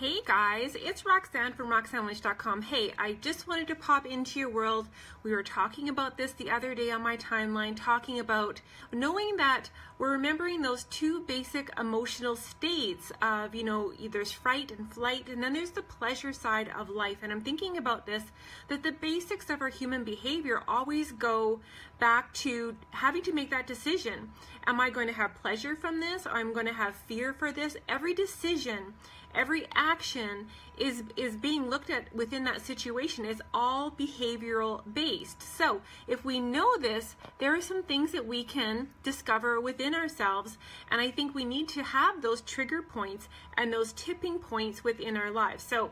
Hey guys, it's Roxanne from RoxanneLynch.com. Hey, I just wanted to pop into your world. We were talking about this the other day on my timeline, talking about knowing that we're remembering those two basic emotional states of, there's fright and flight, and then there's the pleasure side of life. And I'm thinking about this, that the basics of our human behavior always go back to having to make that decision. Am I going to have pleasure from this? Or I'm going to have fear for this? Every decision, every action is being looked at within that situation is all behavioral based. So if we know this, there are some things that we can discover within ourselves, and I think we need to have those trigger points and those tipping points within our lives. So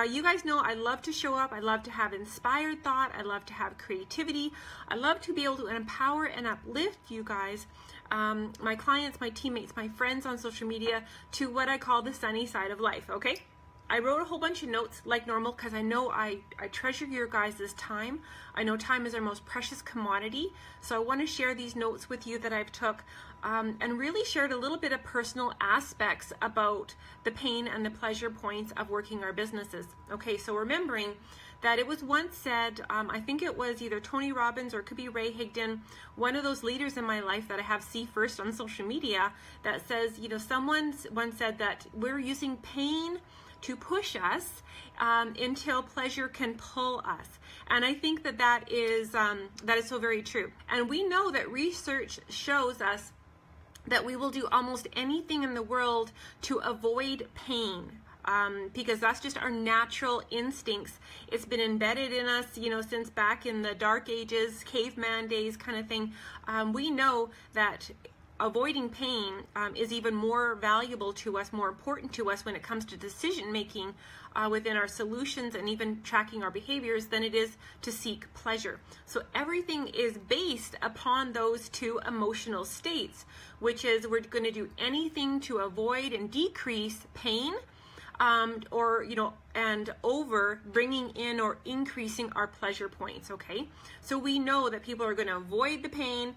you guys know I love to show up, I love to have inspired thought, I love to have creativity, I love to be able to empower and uplift you guys, my clients, my teammates, my friends on social media, to what I call the sunny side of life, okay? I wrote a whole bunch of notes like normal because I know I treasure your guys' time. I know time is our most precious commodity, so I want to share these notes with you that I've took and really shared a little bit of personal aspects about the pain and the pleasure points of working our businesses. Okay, so remembering that it was once said, I think it was either Tony Robbins or it could be Ray Higdon, one of those leaders in my life that I have see first on social media, that says, someone once said that we're using pain to push us until pleasure can pull us. And I think that is so very true. And we know that research shows us that we will do almost anything in the world to avoid pain. Because that's just our natural instincts. It's been embedded in us, since back in the dark ages, caveman days kind of thing. We know that avoiding pain is even more valuable to us, more important to us when it comes to decision making within our solutions and even tracking our behaviors than it is to seek pleasure. So everything is based upon those two emotional states, which is we're going to do anything to avoid and decrease pain, and over bringing in or increasing our pleasure points, okay? So we know that people are going to avoid the pain,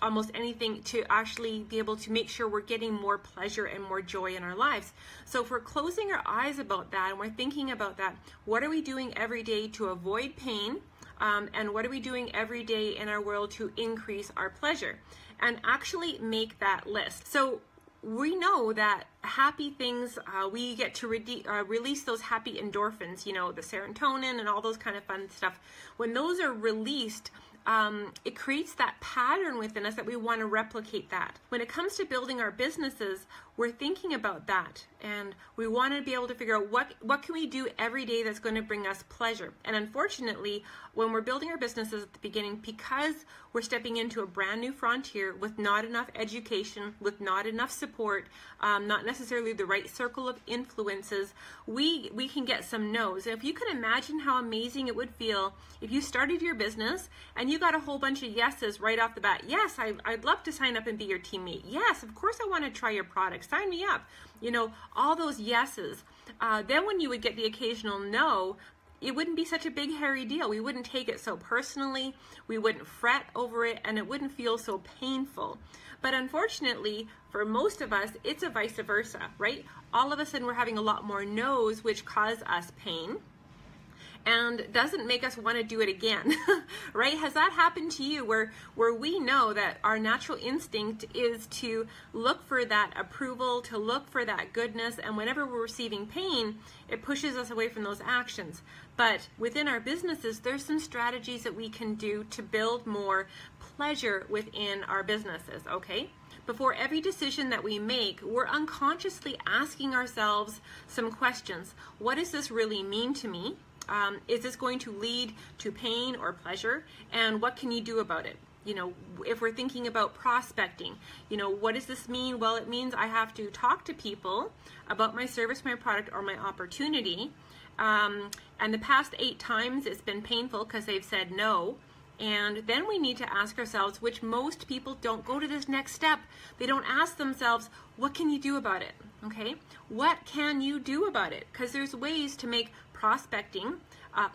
almost anything to actually be able to make sure we're getting more pleasure and more joy in our lives. So if we're closing our eyes about that and we're thinking about that, what are we doing every day to avoid pain? And what are we doing every day in our world to increase our pleasure? And actually make that list. So we know that happy things, we get to release those happy endorphins, the serotonin and all those kind of fun stuff. When those are released, it creates that pattern within us that we want to replicate that. When it comes to building our businesses, we're thinking about that, and we want to be able to figure out what can we do every day that's going to bring us pleasure. And unfortunately, when we're building our businesses at the beginning, because we're stepping into a brand new frontier with not enough education, with not enough support, not necessarily the right circle of influences, we can get some no's. And if you can imagine how amazing it would feel if you started your business and you got a whole bunch of yeses right off the bat. Yes, I'd love to sign up and be your teammate. Yes, of course I want to try your product. Sign me up. All those yeses. Then when you would get the occasional no, it wouldn't be such a big hairy deal. We wouldn't take it so personally. We wouldn't fret over it, and it wouldn't feel so painful. But unfortunately, for most of us, it's a vice versa, right? All of a sudden, we're having a lot more no's, which cause us pain and doesn't make us want to do it again, right? Has that happened to you where we know that our natural instinct is to look for that approval, to look for that goodness, and whenever we're receiving pain, it pushes us away from those actions. But within our businesses, there's some strategies that we can do to build more pleasure within our businesses, okay? Before every decision that we make, we're unconsciously asking ourselves some questions. What does this really mean to me? Is this going to lead to pain or pleasure? And what can you do about it? If we're thinking about prospecting, what does this mean? Well, it means I have to talk to people about my service, my product, or my opportunity. And the past 8 times it's been painful because they've said no. And then we need to ask ourselves, which most people don't go to this next step. They don't ask themselves, what can you do about it? Okay? What can you do about it? Because there's ways to make prospecting,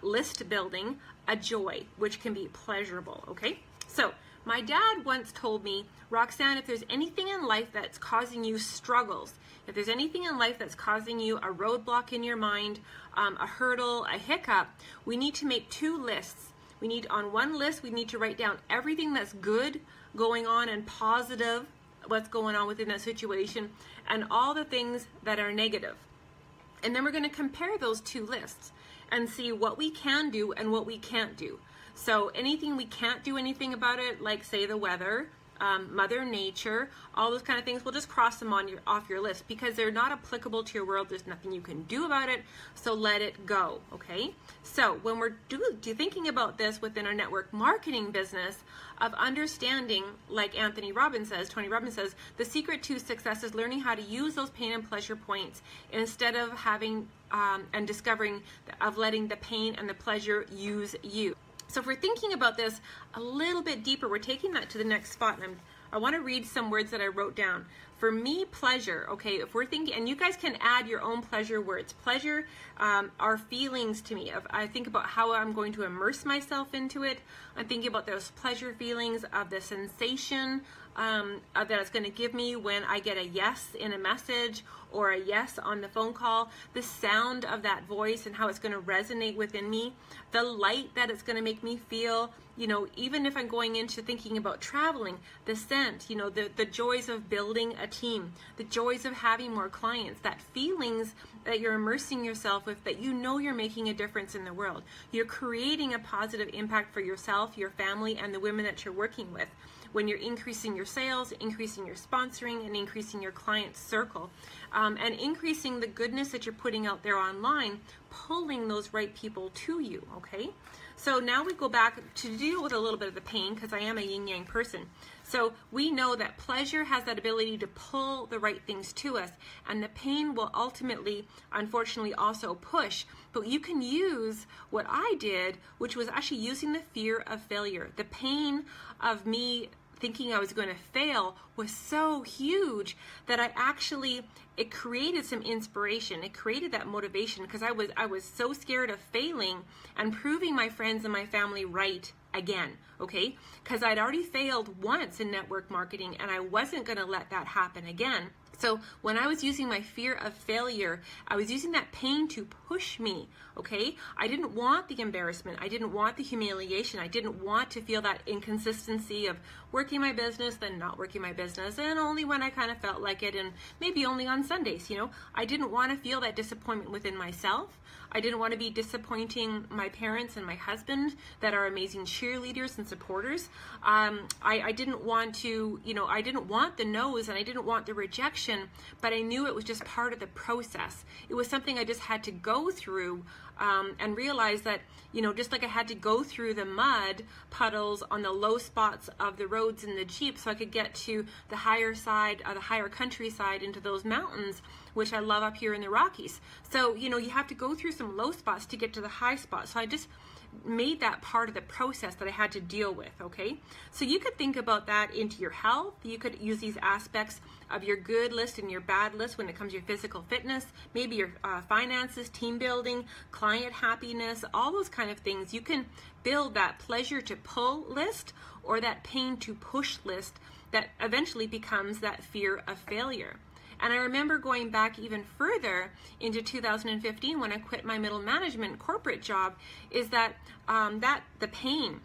list building, a joy, which can be pleasurable, okay? So My dad once told me, Roxanne, if there's anything in life that's causing you struggles, if there's anything in life that's causing you a roadblock in your mind, a hurdle, a hiccup, we need to make 2 lists. On one list, we need to write down everything that's good going on and positive, what's going on within that situation, and all the things that are negative. And then we're going to compare those 2 lists and see what we can do and what we can't do. So anything we can't do anything about it, like say the weather, Mother Nature, all those kind of things, we'll just cross them off your list because they're not applicable to your world. There's nothing you can do about it, so let it go, okay? So when we're thinking about this within our network marketing business, of understanding, like Tony Robbins says, the secret to success is learning how to use those pain and pleasure points instead of having and discovering of letting the pain and the pleasure use you. So if we're thinking about this a little bit deeper, we're taking that to the next spot, and I want to read some words that I wrote down. For me, pleasure, okay, if we're thinking, and you guys can add your own pleasure words. Pleasure are feelings to me. I think about how I'm going to immerse myself into it. I'm thinking about those pleasure feelings of the sensation that it's going to give me when I get a yes in a message or a yes on the phone call, the sound of that voice and how it's going to resonate within me, the light that it's going to make me feel, you know, even if I'm going into thinking about traveling, the scent, you know, the joys of building a team, the joys of having more clients, that feelings that you're immersing yourself with, that you know you're making a difference in the world. You're creating a positive impact for yourself, your family, and the women that you're working with. When you're increasing your sales, increasing your sponsoring, and increasing your client circle, and increasing the goodness that you're putting out there online, pulling those right people to you, okay? So now we go back to deal with a little bit of the pain, because I am a yin-yang person. So we know that pleasure has that ability to pull the right things to us, and the pain will ultimately, unfortunately, also push. But you can use what I did, which was actually using the fear of failure. The pain of me thinking I was going to fail was so huge that it created some inspiration. It created that motivation because I was so scared of failing and proving my friends and my family right again, okay? Because I'd already failed once in network marketing and I wasn't going to let that happen again. So when I was using my fear of failure, I was using that pain to push me, okay? I didn't want the embarrassment. I didn't want the humiliation. I didn't want to feel that inconsistency of working my business, then not working my business, and only when I kind of felt like it, and maybe only on Sundays, you know? I didn't want to feel that disappointment within myself. I didn't want to be disappointing my parents and my husband that are amazing cheerleaders and supporters. I didn't want to, you know, I didn't want the no's and I didn't want the rejection, but I knew it was just part of the process. It was something I just had to go through and realize that, you know, just like I had to go through the mud puddles on the low spots of the roads in the Jeep so I could get to the higher side, the higher countryside into those mountains, which I love up here in the Rockies. So, you know, you have to go through some low spots to get to the high spots. So I just made that part of the process that I had to deal with, okay? So you could think about that into your health. You could use these aspects of your good list and your bad list when it comes to your physical fitness, maybe your finances, team building, client happiness, all those kind of things. You can build that pleasure to pull list or that pain to push list that eventually becomes that fear of failure. And I remember going back even further into 2015 when I quit my middle management corporate job, is that the pain.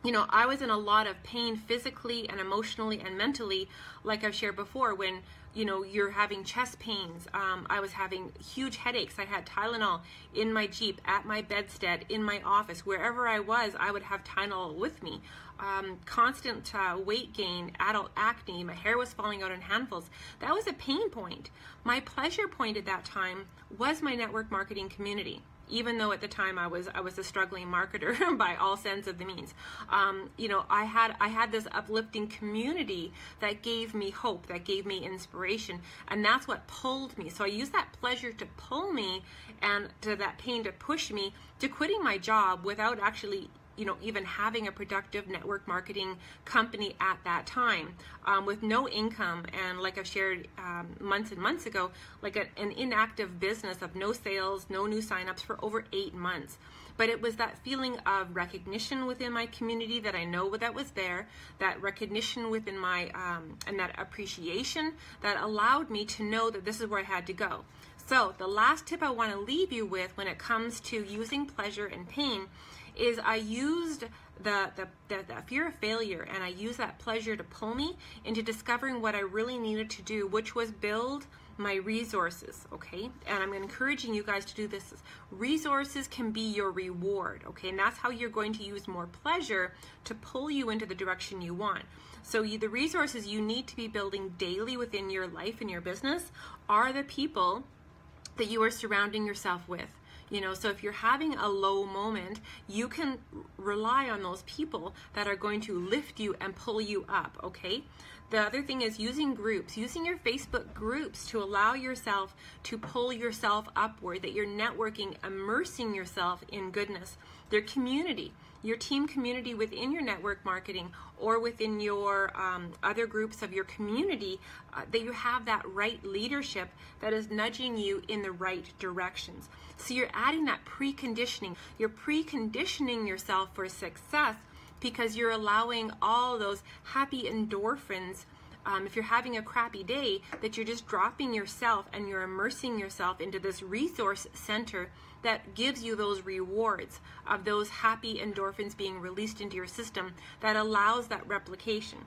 You know, I was in a lot of pain physically and emotionally and mentally, like I've shared before, when, you know, you're having chest pains. I was having huge headaches. I had Tylenol in my Jeep, at my bedstead, in my office. Wherever I was, I would have Tylenol with me. Constant weight gain, adult acne, my hair was falling out in handfuls. That was a pain point. My pleasure point at that time was my network marketing community. Even though at the time I was a struggling marketer by all sense of the means, you know, I had this uplifting community that gave me hope, that gave me inspiration, and that's what pulled me. So I used that pleasure to pull me, and to that pain to push me to quitting my job without actually even having a productive network marketing company at that time, with no income, and like I've shared months and months ago, like an inactive business of no sales, no new signups for over 8 months. But it was that feeling of recognition within my community that I know that was there, that recognition within my, and that appreciation that allowed me to know that this is where I had to go. So the last tip I want to leave you with when it comes to using pleasure and pain is I used the fear of failure, and I used that pleasure to pull me into discovering what I really needed to do, which was build my resources, okay? And I'm encouraging you guys to do this. Resources can be your reward, okay? And that's how you're going to use more pleasure to pull you into the direction you want. So the resources you need to be building daily within your life and your business are the people that you are surrounding yourself with. So if you're having a low moment, you can rely on those people that are going to lift you and pull you up, okay? The other thing is using groups, using your Facebook groups to allow yourself to pull yourself upward, that you're networking, immersing yourself in goodness. Their community, your team community within your network marketing or within your other groups of your community, that you have that right leadership that is nudging you in the right directions. So you're adding that preconditioning. You're preconditioning yourself for success because you're allowing all those happy endorphins. If you're having a crappy day, that you're just dropping yourself and you're immersing yourself into this resource center that gives you those rewards of those happy endorphins being released into your system that allows that replication.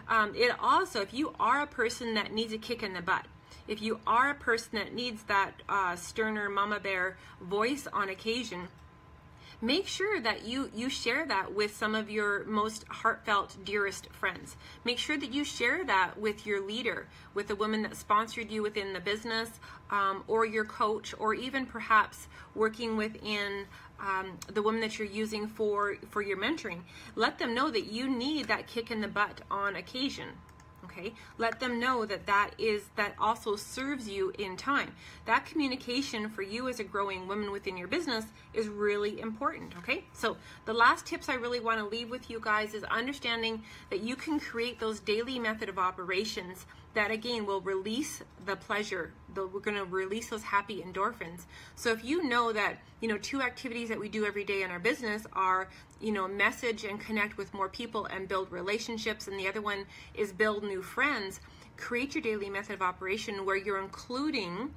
It also, if you are a person that needs a kick in the butt, if you are a person that needs that sterner mama bear voice on occasion, make sure that you share that with some of your most heartfelt, dearest friends. Make sure that you share that with your leader, with the woman that sponsored you within the business, or your coach, or even perhaps working within the woman that you're using for your mentoring. Let them know that you need that kick in the butt on occasion. Okay, let them know that also serves you in time. That communication for you as a growing woman within your business is really important. Okay, so the last tips I really want to leave with you guys is understanding that you can create those daily method of operations that again will release the pleasure. We're going to release those happy endorphins. So if you know that 2 activities that we do every day in our business are message and connect with more people and build relationships, and the other one is build new friends, create your daily method of operation where you're including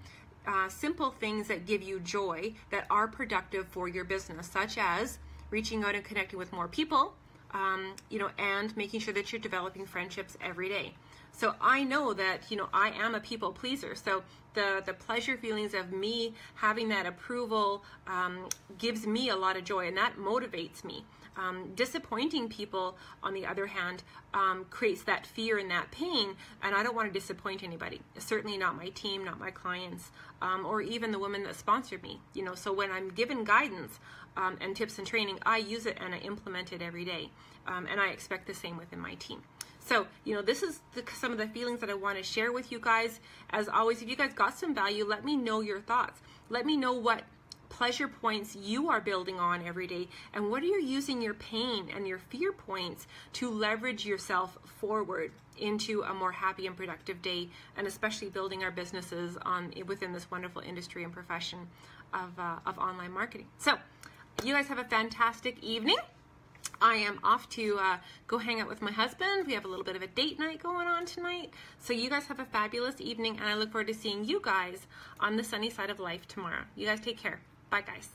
simple things that give you joy that are productive for your business, such as reaching out and connecting with more people, and making sure that you're developing friendships every day. So I know that, I am a people pleaser. So the pleasure feelings of me having that approval gives me a lot of joy, and that motivates me. Disappointing people, on the other hand, creates that fear and that pain, and I don't want to disappoint anybody. Certainly not my team, not my clients, or even the woman that sponsored me. So when I'm given guidance and tips and training, I use it and I implement it every day, and I expect the same within my team. So, this is some of the feelings that I want to share with you guys. As always, if you guys got some value, let me know your thoughts. Let me know what pleasure points you are building on every day, and what are you using your pain and your fear points to leverage yourself forward into a more happy and productive day, and especially building our businesses within this wonderful industry and profession of online marketing. So, you guys have a fantastic evening. I am off to go hang out with my husband. We have a little bit of a date night going on tonight. So you guys have a fabulous evening, and I look forward to seeing you guys on the sunny side of life tomorrow. You guys take care. Bye, guys.